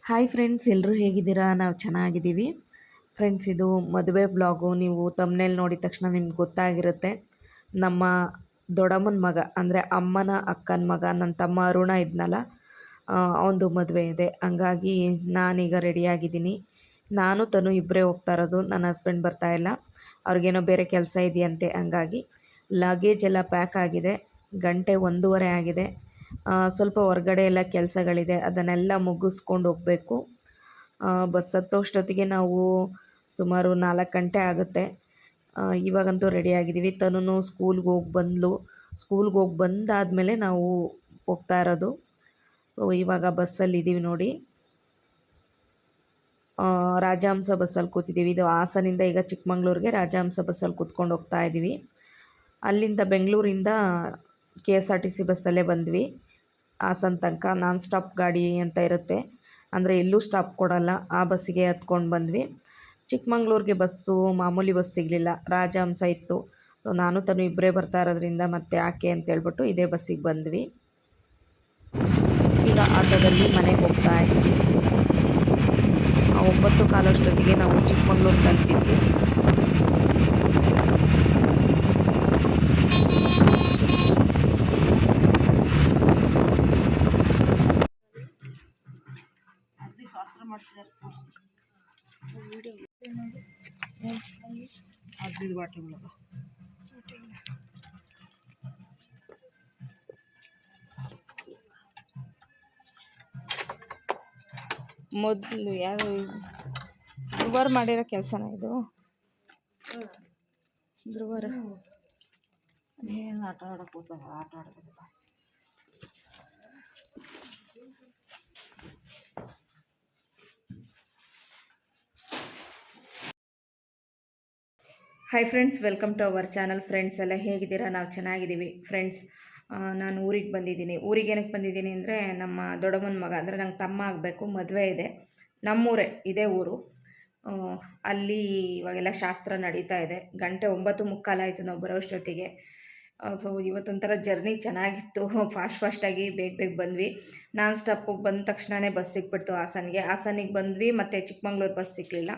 Hi friends, ಎಲ್ಲರೂ ಹೇಗಿದ್ದೀರಾ? ನಾವು ಚೆನ್ನಾಗಿದ್ದೀವಿ ಫ್ರೆಂಡ್ಸ್. ಇದು ಮದುವೆ ಬ್ಲಾಗು. ನೀವು ತಮ್ನೇಲ್ ನೋಡಿದ ತಕ್ಷಣ ನಿಮ್ಗೆ ಗೊತ್ತಾಗಿರುತ್ತೆ. ನಮ್ಮ ದೊಡ್ಡಮ್ಮನ ಮಗ ಅಂದರೆ ಅಮ್ಮನ ಅಕ್ಕನ ಮಗ, ನನ್ನ ತಮ್ಮ ಅರುಣ ಇದ್ನಲ್ಲ, ಅವನದು ಮದುವೆ ಇದೆ. ಹಂಗಾಗಿ ನಾನೀಗ ರೆಡಿಯಾಗಿದ್ದೀನಿ. ನಾನು ತನು ಇಬ್ಬರೇ ಹೋಗ್ತಾ ಇರೋದು. ನನ್ನ ಹಸ್ಬೆಂಡ್ ಬರ್ತಾಯಿಲ್ಲ, ಅವ್ರಿಗೇನೋ ಬೇರೆ ಕೆಲಸ ಇದೆಯಂತೆ. ಹಂಗಾಗಿ ಲಗೇಜ್ ಎಲ್ಲ ಪ್ಯಾಕ್ ಆಗಿದೆ. ಗಂಟೆ 1:30 ಆಗಿದೆ. ಸ್ವಲ್ಪ ಹೊರಗಡೆ ಎಲ್ಲ ಕೆಲಸಗಳಿದೆ, ಅದನ್ನೆಲ್ಲ ಮುಗಿಸ್ಕೊಂಡು ಹೋಗಬೇಕು. ಬಸ್ ಹತ್ತೋಷ್ಟೊತ್ತಿಗೆ ನಾವು ಸುಮಾರು 4 ಗಂಟೆ ಆಗುತ್ತೆ. ಇವಾಗಂತೂ ರೆಡಿಯಾಗಿದ್ದೀವಿ. ತನು ಸ್ಕೂಲ್ಗೆ ಹೋಗಿ ಬಂದಳು. ಸ್ಕೂಲ್ಗೆ ಹೋಗಿ ಬಂದಾದಮೇಲೆ ನಾವು ಹೋಗ್ತಾ ಇರೋದು. ಇವಾಗ ಬಸ್ಸಲ್ಲಿದ್ದೀವಿ ನೋಡಿ. ರಾಜಹಂಸ ಬಸ್ಸಲ್ಲಿ ಕೂತಿದ್ದೀವಿ. ಇದು ಹಾಸನಿಂದ ಈಗ ಚಿಕ್ಕಮಂಗ್ಳೂರಿಗೆ ರಾಜಹಂಸ ಬಸ್ಸಲ್ಲಿ ಕೂತ್ಕೊಂಡು ಹೋಗ್ತಾ ಇದ್ದೀವಿ. ಅಲ್ಲಿಂದ ಬೆಂಗಳೂರಿಂದ KSRTC ಬಸ್ಸಲ್ಲೇ ಬಂದ್ವಿ. ಹಾಸನ ತನಕ ನಾನ್ ಸ್ಟಾಪ್ ಗಾಡಿ ಅಂತ ಇರುತ್ತೆ, ಅಂದರೆ ಎಲ್ಲೂ ಸ್ಟಾಪ್ ಕೊಡಲ್ಲ. ಆ ಬಸ್ಸಿಗೆ ಹತ್ಕೊಂಡು ಬಂದ್ವಿ. ಚಿಕ್ಕಮಂಗ್ಳೂರಿಗೆ ಬಸ್ಸು ಮಾಮೂಲಿ ಬಸ್ ಸಿಗಲಿಲ್ಲ, ರಾಜಹಂಸ ಇತ್ತು. ನಾನು ತನು ಇಬ್ಬರೇ ಬರ್ತಾ ಇರೋದ್ರಿಂದ ಮತ್ತೆ ಯಾಕೆ ಅಂತೇಳ್ಬಿಟ್ಟು ಇದೇ ಬಸ್ಸಿಗೆ ಬಂದ್ವಿ. ಈಗ ಆಟೋದಲ್ಲಿ ಮನೆಗೆ ಹೋಗ್ತಾ ಇದ್ವಿ. 9:15 ಅಷ್ಟೊತ್ತಿಗೆ ನಾವು ಚಿಕ್ಕಮಂಗ್ಳೂರು ತಲುಪಿದ್ವಿ. ಮೊದಲು ಯಾರು ಧ್ರುವರ್ ಮಾಡಿರೋ ಕೆಲಸನ ಇದು? ಧ್ರುವರ ಏನು ಆಟ ಆಡೋಕೆ ಹೋಗ್ತಾರೆ, ಆಟ ಆಡೋದು. Hi friends, welcome to our channel. Friends ಎಲ್ಲ ಹೇಗಿದ್ದೀರಾ? ನಾವು ಚೆನ್ನಾಗಿದ್ದೀವಿ ಫ್ರೆಂಡ್ಸ್. ನಾನು ಊರಿಗೆ ಬಂದಿದ್ದೀನಿ. ಊರಿಗೆ ಏನಕ್ಕೆ ಬಂದಿದ್ದೀನಿ ಅಂದರೆ, ನಮ್ಮ ದೊಡ್ಡಮ್ಮನ ಮಗ ಅಂದರೆ ನಂಗೆ ತಮ್ಮ ಆಗಬೇಕು, ಮದುವೆ ಇದೆ. ನಮ್ಮೂರೇ, ಇದೇ ಊರು. ಅಲ್ಲಿ ಇವಾಗೆಲ್ಲ ಶಾಸ್ತ್ರ ನಡೀತಾ ಇದೆ. ಗಂಟೆ 9:45 ಆಯಿತು ನಾವು ಬರೋಷ್ಟೊತ್ತಿಗೆ. ಸೊ ಇವತ್ತೊಂಥರ ಜರ್ನಿ ಚೆನ್ನಾಗಿತ್ತು. ಫಾಸ್ಟಾಗಿ ಬೇಗ ಬಂದ್ವಿ. ನಾನ್ ಸ್ಟಾಪಿಗೆ ಬಂದ ತಕ್ಷಣವೇ ಬಸ್ ಸಿಕ್ಬಿಡ್ತು ಹಾಸನಿಗೆ ಬಂದ್ವಿ. ಮತ್ತು ಚಿಕ್ಕಮಂಗ್ಳೂರು ಬಸ್ ಸಿಕ್ಕಲಿಲ್ಲ.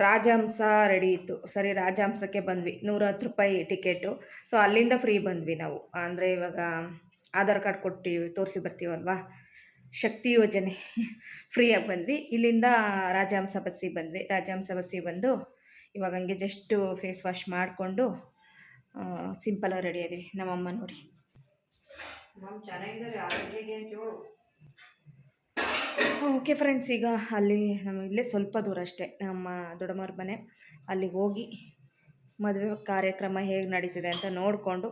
ರಾಜಹಂಸ ರೆಡಿ ಇತ್ತು. ಸರಿ, ರಾಜಹಂಸಕ್ಕೆ ಬಂದ್ವಿ. 110 ರೂಪಾಯಿ ಟಿಕೆಟು. ಸೊ ಅಲ್ಲಿಂದ ಫ್ರೀ ಬಂದ್ವಿ ನಾವು. ಅಂದರೆ ಇವಾಗ ಆಧಾರ್ ಕಾರ್ಡ್ ಕೊಟ್ಟು ತೋರಿಸಿ ಬರ್ತೀವಲ್ವಾ, ಶಕ್ತಿ ಯೋಜನೆ ಫ್ರೀಯಾಗಿ ಬಂದ್ವಿ. ಇಲ್ಲಿಂದ ರಾಜಹಂಸ ಬಸ್ಸಿಗೆ ಬಂದ್ವಿ. ರಾಜಹಂಸ ಬಸ್ಸಿಗೆ ಬಂದು ಇವಾಗ ಹಂಗೆ ಜಸ್ಟು ಫೇಸ್ ವಾಶ್ ಮಾಡಿಕೊಂಡು ಸಿಂಪಲಾಗಿ ರೆಡಿ ಆದ್ವಿ. ನಮ್ಮಮ್ಮ ನೋಡಿ, ನಮ್ಮ ಚೆನ್ನಾಗಿದ್ದಾರೆ ಆರೋಗ್ಯಗೆ ಅಂತೇಳು. ಓಕೆ ಫ್ರೆಂಡ್ಸ್, ಈಗ ಅಲ್ಲಿ ನಮ್ಮ ಇಲ್ಲೇ ಸ್ವಲ್ಪ ದೂರ ಅಷ್ಟೇ ನಮ್ಮ ದೊಡ್ಡಮ್ಮವ್ರ ಮನೆ. ಅಲ್ಲಿಗೆ ಹೋಗಿ ಮದುವೆ ಕಾರ್ಯಕ್ರಮ ಹೇಗೆ ನಡೀತಿದೆ ಅಂತ ನೋಡಿಕೊಂಡು,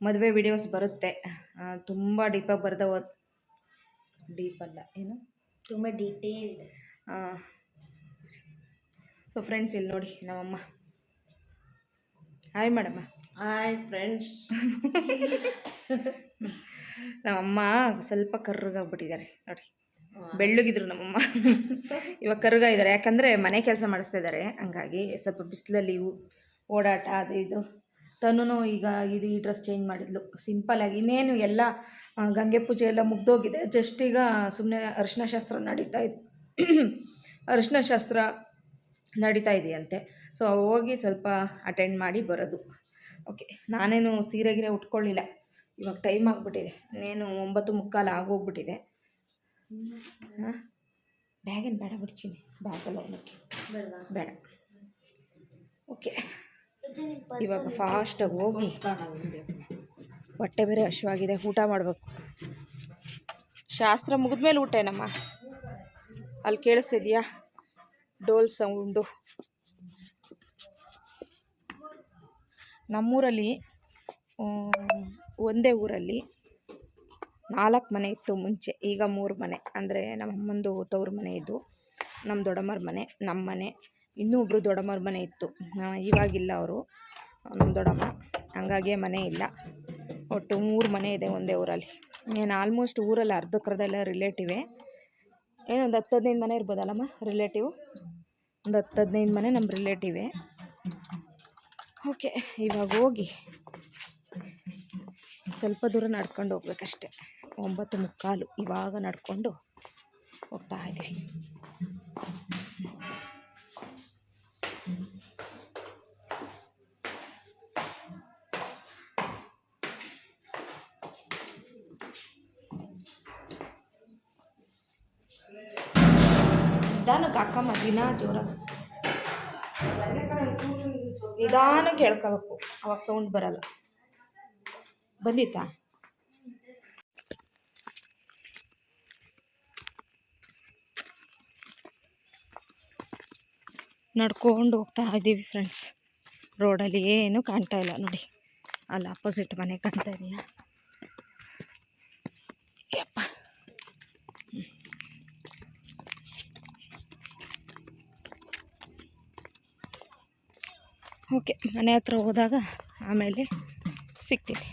ಮದುವೆ ವಿಡಿಯೋಸ್ ಬರುತ್ತೆ. ತುಂಬ ಡೀಪಾಗಿ ಡೀಪಲ್ಲ, ಏನು ತುಂಬ ಡೀಟೇಲ್. ಸೊ ಫ್ರೆಂಡ್ಸ್, ಇಲ್ಲಿ ನೋಡಿ ನಮ್ಮಮ್ಮ. Hi madam. Hi friends. ನಮ್ಮಮ್ಮ ಸ್ವಲ್ಪ ಕರ್ರಗಾಗ್ಬಿಟ್ಟಿದ್ದಾರೆ ನೋಡಿ. ಬೆಳ್ಳಗಿದ್ರು ನಮ್ಮಮ್ಮ, ಇವಾಗ ಕರ್ಗ ಇದ್ದಾರೆ. ಯಾಕಂದರೆ ಮನೆ ಕೆಲಸ ಮಾಡಿಸ್ತಾ ಇದ್ದಾರೆ, ಹಂಗಾಗಿ ಸ್ವಲ್ಪ ಬಿಸಿಲಲ್ಲಿ ಓಡಾಟ ಅದು ಇದು. ತನು ಈಗ ಈ ಡ್ರೆಸ್ ಚೇಂಜ್ ಮಾಡಿದ್ಲು ಸಿಂಪಲ್ಲಾಗಿ. ಇನ್ನೇನು ಎಲ್ಲ ಗಂಗೆ ಪೂಜೆ ಎಲ್ಲ ಮುಗ್ದೋಗಿದೆ. ಜಸ್ಟ್ ಈಗ ಸುಮ್ಮನೆ ಅರಿಶಿನ ಶಾಸ್ತ್ರ ನಡೀತಾ ಇದೆಯಂತೆ. ಸೊ ಹೋಗಿ ಸ್ವಲ್ಪ ಅಟೆಂಡ್ ಮಾಡಿ ಬರೋದು. ಓಕೆ, ನಾನೇನು ಸೀರೆಗಿರೆ ಉಟ್ಕೊಳ್ಳಿಲ್ಲ. ಇವಾಗ ಟೈಮ್ ಆಗಿಬಿಟ್ಟಿದೆ, ಇನ್ನೇನು 9:45 ಆಗೋಗ್ಬಿಟ್ಟಿದೆ. ಬ್ಯಾಗೇನು ಬೇಡ ಬಿಡ್ತೀನಿ, ಬ್ಯಾಗಲ್ಲ ಅವನಕ್ಕೆ ಬೇಡ. ಓಕೆ, ಇವಾಗ ಫಾಸ್ಟಾಗಿ ಹೋಗಿ, ಹೊಟ್ಟೆ ಬೇರೆ ಹಶ್ವಾಗಿದೆ, ಊಟ ಮಾಡಬೇಕು. ಶಾಸ್ತ್ರ ಮುಗಿದ್ಮೇಲೆ ಊಟ ಏನಮ್ಮ? ಅಲ್ಲಿ ಕೇಳಿಸ್ತಿದ್ಯಾ ಡೋಲ್ ಸೌಂಡು? ನಮ್ಮೂರಲ್ಲಿ ಒಂದೇ ಊರಲ್ಲಿ 4 ಮನೆ ಇತ್ತು ಮುಂಚೆ. ಈಗ 3 ಮನೆ. ಅಂದರೆ ನಮ್ಮ ಅಮ್ಮಂದು ತವ್ರ ಮನೆ ಇದು, ನಮ್ಮ ದೊಡ್ಡಮ್ಮರ ಮನೆ, ನಮ್ಮ ಮನೆ, ಇನ್ನೂ ಒಬ್ಬರು ದೊಡ್ಡಮ್ಮರ ಮನೆ ಇತ್ತು. ಇವಾಗಿಲ್ಲ ಅವರು, ನಮ್ಮ ದೊಡ್ಡಮ್ಮ. ಹಂಗಾಗಿ ಮನೆ ಇಲ್ಲ. ಒಟ್ಟು 3 ಮನೆ ಇದೆ ಒಂದೇ ಊರಲ್ಲಿ. ಏನು ಆಲ್ಮೋಸ್ಟ್ ಊರಲ್ಲಿ ಅರ್ಧಕ್ಕರ್ಧೆಲ್ಲ ರಿಲೇಟಿವೇ. ಏನೊಂದು 10-15 ಮನೆ ಇರ್ಬೋದಲ್ಲಮ್ಮ ರಿಲೇಟಿವ್. ಒಂದು 10-15 ಮನೆ ನಮ್ಮ ರಿಲೇಟಿವೇ. ಓಕೆ, ಇವಾಗ ಹೋಗಿ ಸ್ವಲ್ಪ ದೂರ ನಡ್ಕೊಂಡು ಹೋಗ್ಬೇಕಷ್ಟೆ. 9:45 ಇವಾಗ ನಡ್ಕೊಂಡು ಹೋಗ್ತಾ ಇದ್ದೀವಿ. ನಿಧಾನಕ್ಕೆ ಅಕ್ಕಮ್ಮ ದಿನ ಜೋರಾಗಿ ನಿಧಾನಕ್ಕೆ ಹೇಳ್ಕೋಬೇಕು, ಅವಾಗ ಸೌಂಡ್ ಬರಲ್ಲ. ಬಂದಿತ್ತಾ? ನಡ್ಕೊಂಡು ಹೋಗ್ತಾ ಇದ್ದೀವಿ ಫ್ರೆಂಡ್ಸ್. ರೋಡಲ್ಲಿ ಏನೂ ಕಾಣ್ತಾ ಇಲ್ಲ ನೋಡಿ, ಅಲ್ಲಿ ಅಪೋಸಿಟ್ ಮನೆ ಕಾಣ್ತಾ ಇದೆಯಾ? ಯಪ್ಪ, ಓಕೆ, ಮನೆ ಹತ್ರ ಹೋದಾಗ ಆಮೇಲೆ ಸಿಗ್ತೀನಿ.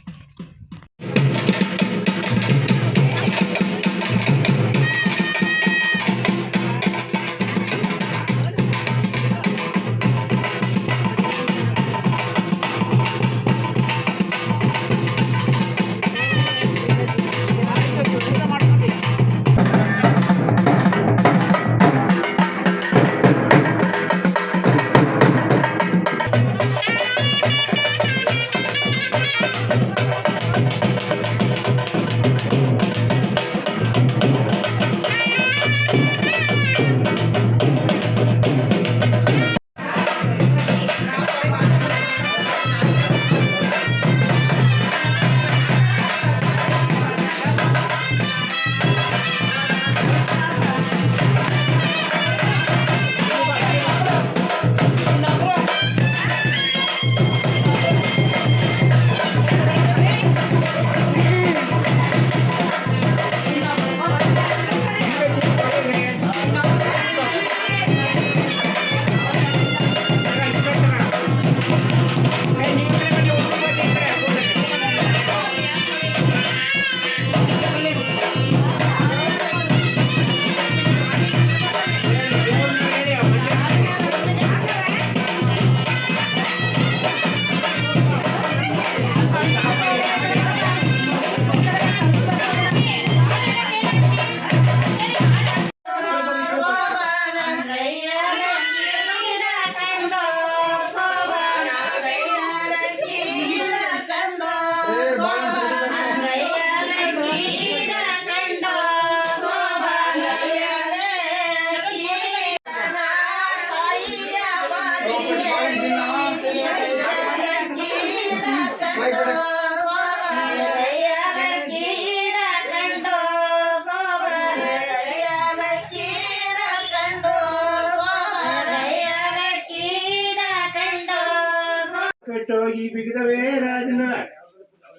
ಕೆಟ್ಟೋಗಿ ಬಿಗಿದವೇ ರಾಜನ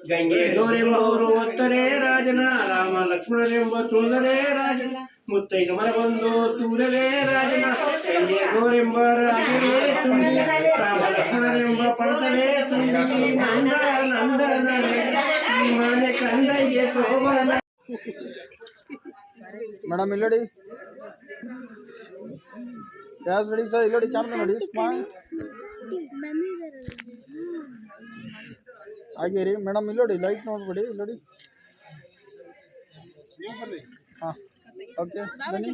ಗಂಗೆ ಗೌರೆಂಬವರು ಒತ್ತರೆ ರಾಜನ ರಾಮ ಲಕ್ಷ್ಮಣರೆಂಬ ತುಳಿದರೆ ರಾಜನ ಮುತ್ತೈದು ಮರ ಬಂದು ತೂರವೇ ರಾಜನ ಗಂಗೆ ಗೌರೆಂಬ ರಾಜನೇ ತುಂಬಿ ರಾಮ ಲಕ್ಷ್ಮಣರೆಂಬ ಪಣತವೇ ತುಂಬಿ ನಂದ ನಂದನ ಮನೆ ಕಂದಯ್ಯ ಶೋಭನ. ಮೇಡಮ್ ಇಲ್ಲಡಿ ಯಾವ್ದು ನೋಡಿ ಸರ್ ಇಲ್ಲಡಿ ಕ್ಯಾಮ್ರಾ ನೋಡಿ ಸ್ಮಾರ್ಟ್ ಹಾಗೆ ರೀ ಮೇಡಮ್ ಇಲ್ಲೋಡಿ ಲೈಟ್ ನೋಡ್ಬಿಡಿ ಇಲ್ಲೋಡಿ. ಹಾಂ ಓಕೆ ಬನ್ನಿ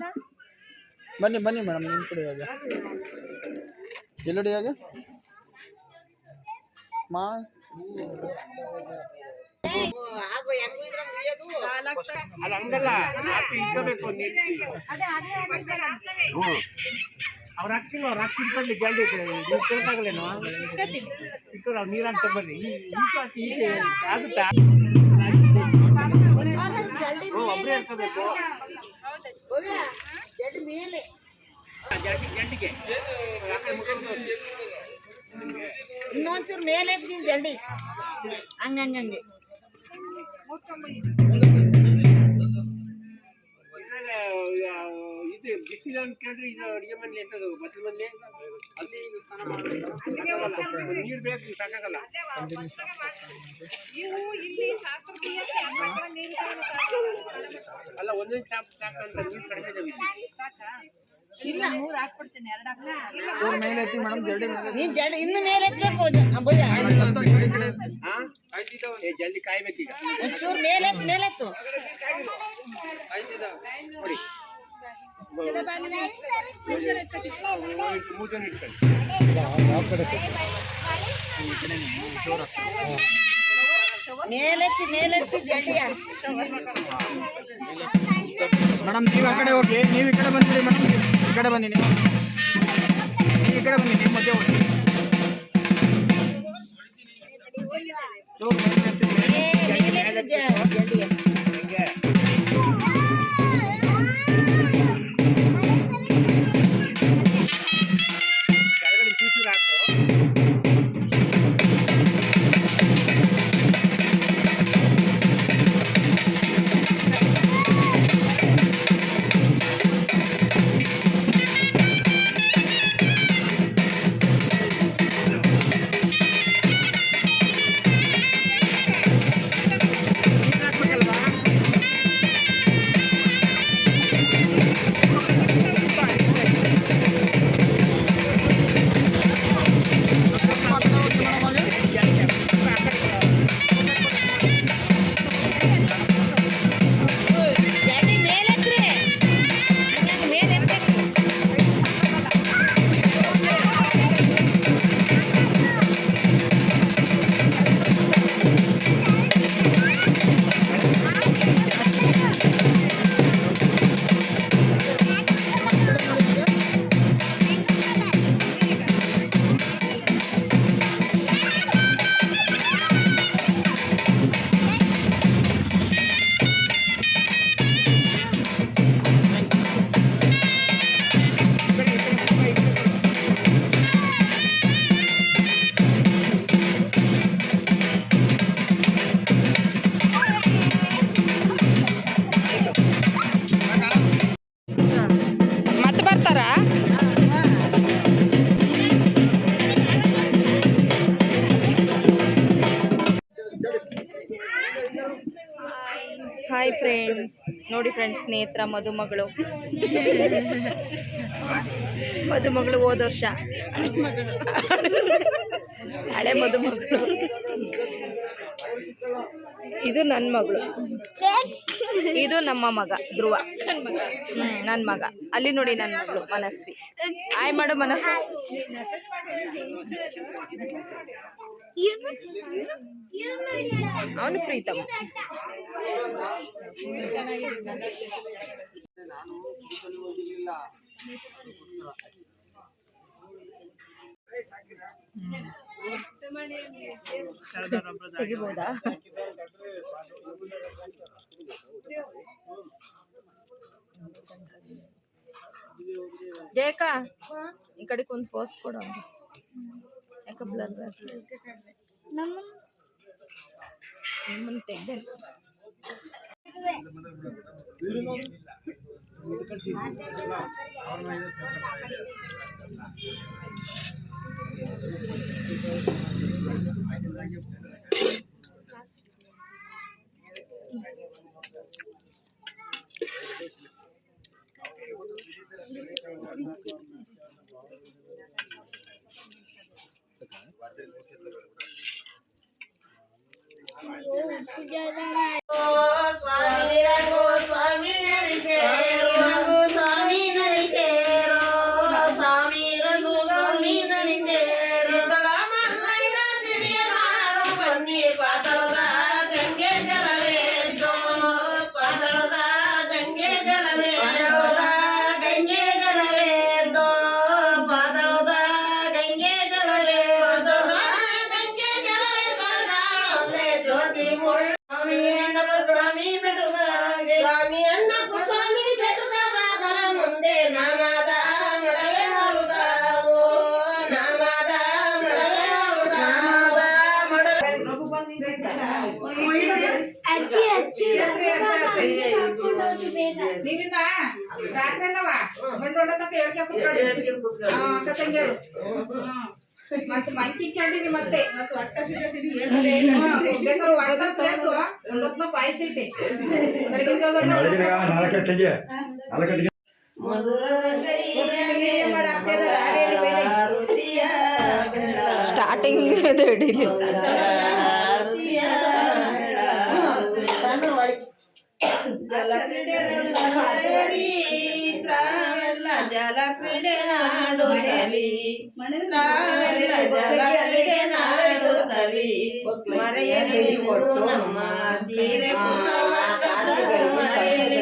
ಬನ್ನಿ ಬನ್ನಿ ಮೇಡಮ್ ನಿಮ್ಮ ಕಡೆ ಹಾಗೆ ಇಲ್ಲೋಡಿ ಹಾಗೆ ಮಾ ಅಲ್ಲ ಹಂಗಲ್ಲ ಇಟ್ಕೋಬೇಕು ಅವ್ರು ಹಾಕ್ತಿಲ್ಲ, ಅವ್ರು ಹಾಕ್ತಿರ್ಕೊಳ್ಳಿ ಜಲ್ದಿ ನೀವು ಕೇಳ್ತಾಗಲೇನು ಇಟ್ಕೊಂಡು ಅವ್ರು ನೀರು ಹಾಕ್ತಾ ಬರ್ರಿ ಆಗುತ್ತಾ ಒಬ್ಬರೇ ಇಟ್ಕೋಬೇಕು ಜಲ್ಡಿಗೆ ಇನ್ನೊಂಚೂರು ಮೇಲೆ ಎತ್ತೀನಿ ಜಲ್ದಿ ಹಂಗಂಗೆ ಇದು ಬಿಸಿಲು ಅಂತ ಕೇಳಿದ್ರೆ ಇದು ಅಡುಗೆ ಮನೆ ಎಂತದು ಬಚ್ಚಲ ಮನೆ ಅಲ್ಲಿ ಸ್ನಾನ ಮಾಡಬೇಕು, ನೀರು ಬೇಕು ಸಾಕಾಗಲ್ಲ. ಅಲ್ಲ ಒಂದೊಂದು ಚಾಪ್ ಸಾಕಂತ ನೀರು ಕಡಿಮೆ ಇದಾವೆ ಇಲ್ಲ ಮೂರು ಹಾಕ್ಬಿಡ್ತೀನಿ ಚೂರು ಮೇಲೆ ಎತ್ತಿ ಮೇಡಮ್ ಜಲ್ದಿ ನೀನ್ ಜಲ್ದಿ ಇನ್ನು ಮೇಲೆ ಎತ್ತಬೇಕು ಜಲ್ದಿ ಕಾಯ್ಬೇಕೀಗ. ಒಂಚೂರು ಮೇಲೆತ್ತು ನೋಡಿ ಮೂರು ಜನ ಇಟ್ಕೊಳ್ಳಿ. ಯಾವ ಕಡೆ ಮೇಲೆತ್ತಿ ಜಲ್ಡಿಯ ಮೇಡಮ್ ನೀವು ಆ ಕಡೆ ಹೋಗಿ, ನೀವು ಈ ಕಡೆ ಬಂದಿರಿ ಮೇಡಮ್, ಈ ಕಡೆ ಬನ್ನಿ, ನೀವು ಈ ಕಡೆ ಬನ್ನಿ, ನಿಮ್ಮ ಮಧ್ಯೆ ಹೋಗಿ. ಜಲ್ಡಿಯ ಹಿಂಗೆ ಕೆಳಗಡೆ ಚೂಚೂರು ಹಾಕು. ಜಲ್ಡಿ ಮೇಲೆತ್ರಿ ಹಂಗಾಗಿ ಮೇಲೆತ್ತಬೇಕು. ಮತ್ತೆ ಬರ್ತಾರಾ? ಹಾಯ್ ಫ್ರೆಂಡ್ಸ್, ನೋಡಿ ಫ್ರೆಂಡ್ಸ್, ನೇತ್ರ ಮದುಮಗಳು ಮದುಮಗಳು ಹೋದ ವರ್ಷ ಹಳೆ ಮದುಮಗಳು. ಇದು ನನ್ನ ಮಗಳು, ಇದು ನಮ್ಮ ಮಗ ಧ್ರುವ, ನನ್ನ ಮಗ. ಅಲ್ಲಿ ನೋಡಿ ನನ್ನ ಮಗಳು ಮನಸ್ವಿ. ಆಯ್ ಮಾಡು ಮನಸ್ವಿ. ಅವನು ಪ್ರೀತಮ್. ತೆಗಿಬೋದಾ? ಜಯಕ ಈ ಕಡೆ ಒಂದು ಪೋಸ್ಟ್ ಕೊಡು. ಯಾಕ ಬ್ಲರ್ ನಮ್ಮನ್ನು ತೆಗ್ದೆ. ನೀವಿನ್ನ ರಾತ್ರಿ ಬಂಡೋಳ ತನಕ ಹೇಳ್ಕೆ ತಂಗಿಯರು ಮತ್ತೆ ಮಂಕಿ ಚಂಡಿರಿ ಮತ್ತೆ ಒಟ್ಟ ಬೇಕಾದ್ರೆ ಒಟ್ಟ ಸೇರ್ತು ಒಂದೊತ್ತು ಪಾಯಸ ಐತೆ ಸ್ಟಾರ್ಟಿಂಗ್ ಹಿಡೀಲಿ. ಜಲ ಜಲ ಕ್ರೀಡೆ ನಾಡುತ್ತಲಿ ನಾವೆಲ್ಲ ಜಲ ಕ್ರೀಡೆ ನಾಡುತ್ತಲಿ ಮರೆಯಲಿ ಕೊಟ್ಟು ನಮ್ಮ ತೀರೆ ಪುಟ್ಟವ ಕದ್ದು ಮರೆಯಲಿ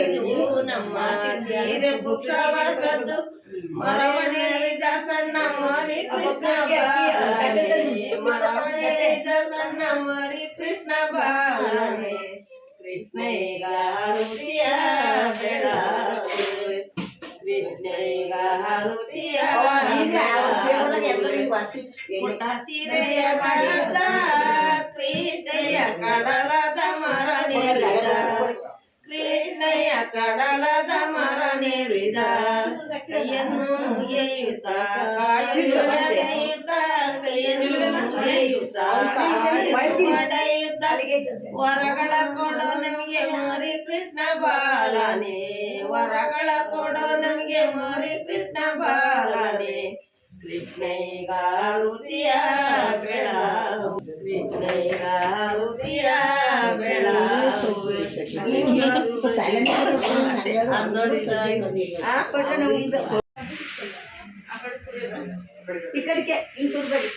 ನಮ್ಮ ತೀರೆ ಪುಟ್ಟವ ಕದ್ದು ಮರವನೇರಿದ ಸಣ್ಣ ಮರಿ ಕೃಷ್ಣ ಬಾಲನೆ ಮರವನೇರಿದ ಸಣ್ಣ ಮರಿ ಕೃಷ್ಣ ಬಾಲನೆ ಕೃಷ್ಣೈಗ ಹರುತಿಯ ಬೆಳಗುವೆ ಕೃಷ್ಣೈಗ ಹರುತಿಯ ಪುಟ್ಟ ತೀರೆಯ ಕಡದ ಕೃಷ್ಣಯ್ಯ ಕಡಲದ ಮರ ನೆರಿದ ಕೃಷ್ಣಯ್ಯ ಕಡಲದ ಮರ ನೆರಿದ ಕೈಯನ್ನು ಎಯುತ್ತ ಕಾಯನ್ನು ಹೊಡೆಯುತ್ತ ಕೈಯನ್ನು ಎಯುತ್ತ ಹೊಡೆಯುತ್ತ ವರಗಳ ಕೊಡೋ ನಮಗೆ ಮರಿ ಕೃಷ್ಣ ಬಾಲನೆ ವರಗಳ ಕೊಡೋ ನಮಗೆ ಮರಿ ಕೃಷ್ಣ ಬಾಲನೆ ಕೃಷ್ಣೈಗ ಹೃದಯ ಬೆಳಗು ಕೃಷ್ಣೈಗ ಹೃದಯ ಬೆಳಗು ಈ ಕಡೆಗೆ ಹಿಂಗ್ ತುರ್ಬೇಡಿ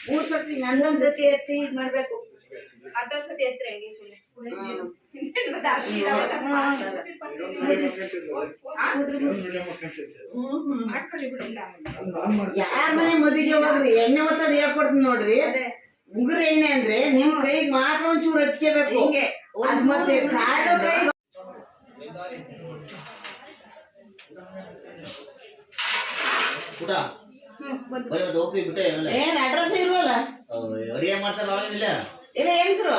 ಮೂರ್ ಸತಿ ನಂದೊಂದ್ ಸತಿ ಎತ್ತಿ ಇದ್ ಮಾಡ್ಬೇಕು ಅದೊಂದ್ಸತಿ ಹೆಸ್ರು ಹೆಂಗೆ ಮಾಡ್ಕೊಳ್ಳಿ ಬಿಡಿಲ್ಲ ಯಾರ ಮನೆ ಮದುವೆಗೆ ಹೋಗ್ರಿ ಎಣ್ಣೆ ಒತ್ತದ ಹೇಳ್ಕೊಡ್ತೀನಿ ನೋಡ್ರಿ ಉಗುರು ಎಣ್ಣೆ ಅಂದ್ರೆ ನಿಮ್ ಕೈಗೆ ಮಾತ್ರ ಒಂಚೂರು ಹಚ್ಕೋಬೇಕು ಹಿಂಗೆ ಅದ್ ಮತ್ತೆ ಕಾಲು ಕೈ ಊಟ ಹೋಗ್ರಿ ಬಿಟ್ಟೆ ಏನ್ ಅಡ್ರೆಸ್ ಇಲ್ವಲ್ಲ ಅಡಿಗೆ ಮಾಡ್ತಾರ ಅವಾಗಿಲ್ಲ ಏನ ಹೆಂಗ್ಸ್ರು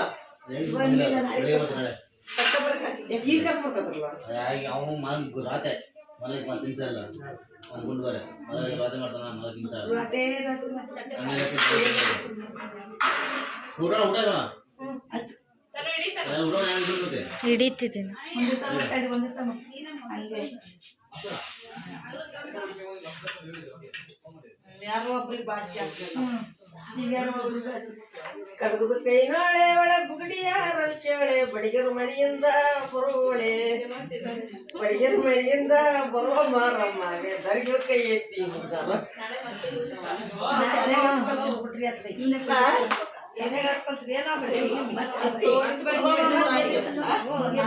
ಈಗ ಕರ್ಕೊಡ್ತಾರಲ್ಲ ಅವನು ಮಗ ರಾತೆ ಮಲಗಿ ಮಾಡಿ ತಿನ್ಸಲ್ಲ ಒಂದು ಗುಂಡು ಬರ ಮಲಗಿ ರಾತೆ ಮಾಡ್ತಾನ ಮಲಗಿ ತಿನ್ಸಲ್ಲ ಊಟ ಊಟ ಊಟ ಬಿಡ್ಬೇಕು ಹಿಡಿತಿದ್ದೀನಿ ಯಾರೋ ಒಬ್ರಿಗೆ ಬಾಚಿ ಕಡಗದ ಕೈನಾಳೆ ಒಳ ಬುಗಡಿಯ ರವಿಚೇಳೆ ಬಡಿಗರ ಮನೆಯಿಂದ ಬರುವಳೆ ಬಡಿಗರ ಮನೆಯಿಂದ ಬರುವ ಮಾರಮ್ಮಗೆ ದರಿಗಳ ಕೈ ಎತ್ತಿ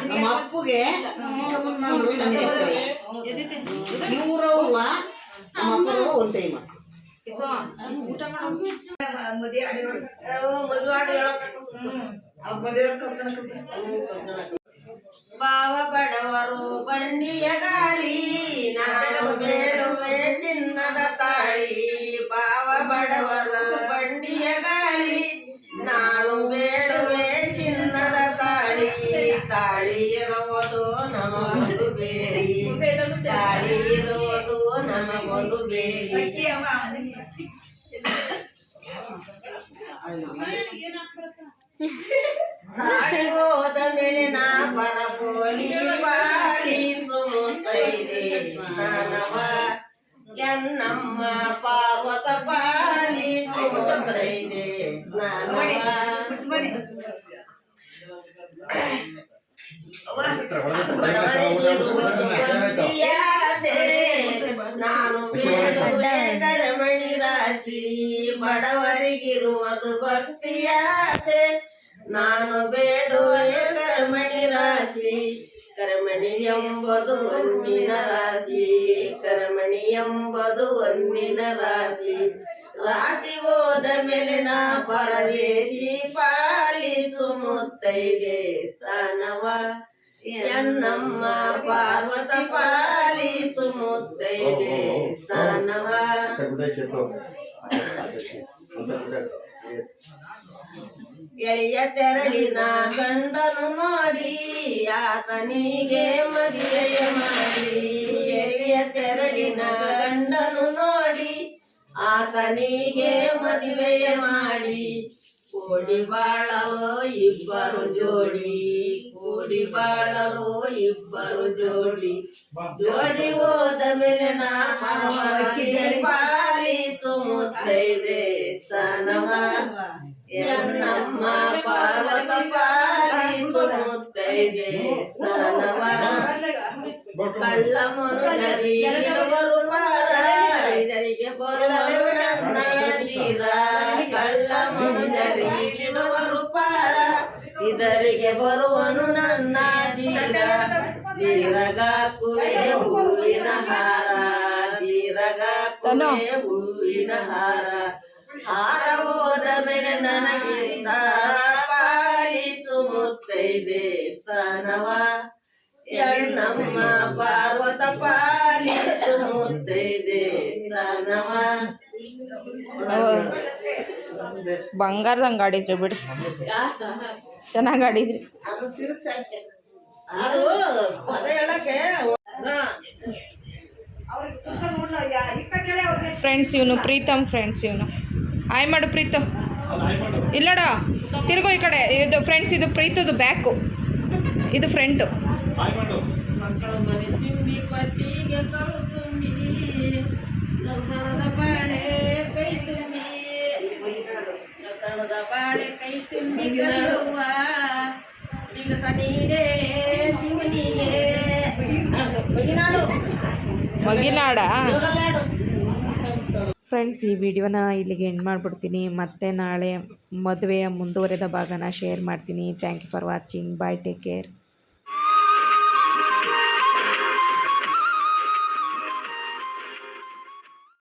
ನಮ್ಮ ಅಪ್ಪುಗೆ ಇವ್ರವ್ವ ನಮ್ಮ ಅಪ್ಪವ್ವ ಒಂದ್ ಟೈಮ್ ಮದುವೆ ಬಾವ ಬಡವರು ಬಂಡಿಯ ಗಾಲಿ ನಾನು ಬೇಡುವೆ ಚಿನ್ನದ ತಾಳಿ ಬಾವ ಬಡವರ ಬಂಡಿಯ ಗಾಲಿ ನಾನು ಬೇಡುವೆ ಚಿನ್ನದ ತಾಳಿ ತಾಳಿ ಇರುವುದು ನಮಗೊಂದು ಬೇರಿ ತಾಳಿ ಇರುವುದು ನಮಗೊಂದು ಬೇರಿ ತಾಳಿ ಹೋದ ಮೇಲೆ ನಾ ಪರಪೋಲಿ ಪಾಲಿಸು ಮುತ್ತೈದೆ ನಾನವ ಎನ್ನಮ್ಮ ಪಾರ್ವತ ಪಾಲಿಸು ಮುತ್ತೈದೆ ನಾನವ ನಾನು ಬೇಡುವೆ ಕರಮಣಿ ರಾಶಿ ಬಡವರಿಗಿರುವುದು ಭಕ್ತಿಯಾತೆ ನಾನು ಬೇಡುವೆ ಕರ್ಮಣಿ ರಾಶಿ ಕರ್ಮಣಿ ಎಂಬುದು ಹೊನ್ನಿನ ರಾಶಿ ಕರ್ಮಣಿ ಎಂಬುದು ಹೊನ್ನಿನ ರಾಶಿ ರಾಶಿ ಹೋದ ಮೇಲೆ ನಾ ಪರದೇಶಿ ಪಾಲಿಸು ಮುತ್ತೈದೆ ಸ್ಥಾನವ ಎನ್ನಮ್ಮ ಪಾರ್ವತ ಪಾಲಿಸು ಮುತ್ತೈದೆ ಸ್ಥಾನವ ಎಳೆಯ ತೆರಳಿನ ಗಂಡನು ನೋಡಿ ಆತನಿಗೆ ಮದುವೆಯ ಮಾಡಿ ಎಳೆಯ ತೆರಳಿನ ಗಂಡನು ನೋಡಿ ಆತನಿಗೆ ಮದುವೆಯ ಮಾಡಿ ಕೂಡಿ ಬಾಳಲು ಇಬ್ಬರು ಜೋಡಿ ಕೂಡಿ ಬಾಳಲು ಇಬ್ಬರು ಜೋಡಿ ಜೋಡಿ ಹೋದ ಮೇಲೆ ನಾ ಪರವಾಗಿ ಪಾಲಿಸು ಮುತ್ತೈದೆ ಸ್ಥಾನವ ಎನ್ನಮ್ಮ ಪಾರ್ವತ ಪಾಲಿಸು ಮುತ್ತೈದೆ ಸ್ನಾನವ ಕಳ್ಳ ಮನುಜರಿ ಇಡುವರು ಪಾರ ಇದರಿಗೆ ಬರುವರು ನನ್ನ ಧೀರ ಕಳ್ಳ ಮನುಜರಿ ಇಡುವರು ಪಾರ ಇದರಿಗೆ ಬರುವನು ನನ್ನ ಧೀರ ಧೀರಗಾಕುವೆ ಹೂವಿನ ಹಾರ ಧೀರಗಾಕುವೆ ಹೂವಿನ ಹಾರ ಹಾರ ಹೋದ ಮೇಲೆ ನನಗಿಂದ ಪಾಲಿಸು ಮುತ್ತೈದೆ ಸ್ಥಾನವ ಎನ್ನಮ್ಮ ಪಾರ್ವತ ಪಾಲಿಸು ಮುತ್ತೈದೆ ಸ್ಥಾನವ ಬಂಗಾರದಂಗೆ ಆಡಿದ್ರಿ ಬಿಡಿ, ಚೆನ್ನಾಗಿ ಆಡಿದ್ರಿ. ಅದು ತಿರುಗ್ಸಾಕೆ ಅದು ಪದ ಹೇಳಕ್ಕೆ ಫ್ರೆಂಡ್ಸ್ ಇವನು ಪ್ರೀತಮ್ ಫ್ರೆಂಡ್ಸ್ ಇವನು. ಆಯ್ ಮಾಡು ಪ್ರೀತು, ಇಲ್ಲಡ ತಿರುಗು ಈ ಕಡೆ. ಇದು ಫ್ರೆಂಡ್ಸ್ ಇದು ಪ್ರೀತದು ಬ್ಯಾಕು, ಇದು ಫ್ರಂಟು. ಮಕ್ಕಳ ಮನೆ ತುಂಬಿ ಪಟ್ಟಿಗೆ ಕರು ತುಂಬಿ ಲಕ್ಷಣದ ಬಾಳೆ ಕೈ ತುಂಬಿ ಲಕ್ಷಣದ ಬಾಳೆ ಕೈ ತುಂಬಿ ಕಲ್ಲುವ ಬಿಗಸ ನೀಡೇಳೆ ಶಿವನಿಗೆ ಮಗಿನಾಡ. ಯೋಗಲಾಡು ಫ್ರೆಂಡ್ಸ್ ಈ ವಿಡಿಯೋನ ಇಲ್ಲಿಗೆ ಎಂಡ್ ಮಾಡಿಬಿಡ್ತೀನಿ. ಮತ್ತೆ ನಾಳೆ ಮದುವೆಯ ಮುಂದುವರೆದ ಭಾಗನ ಶೇರ್ ಮಾಡ್ತೀನಿ. Thank you for watching. Bye, take care.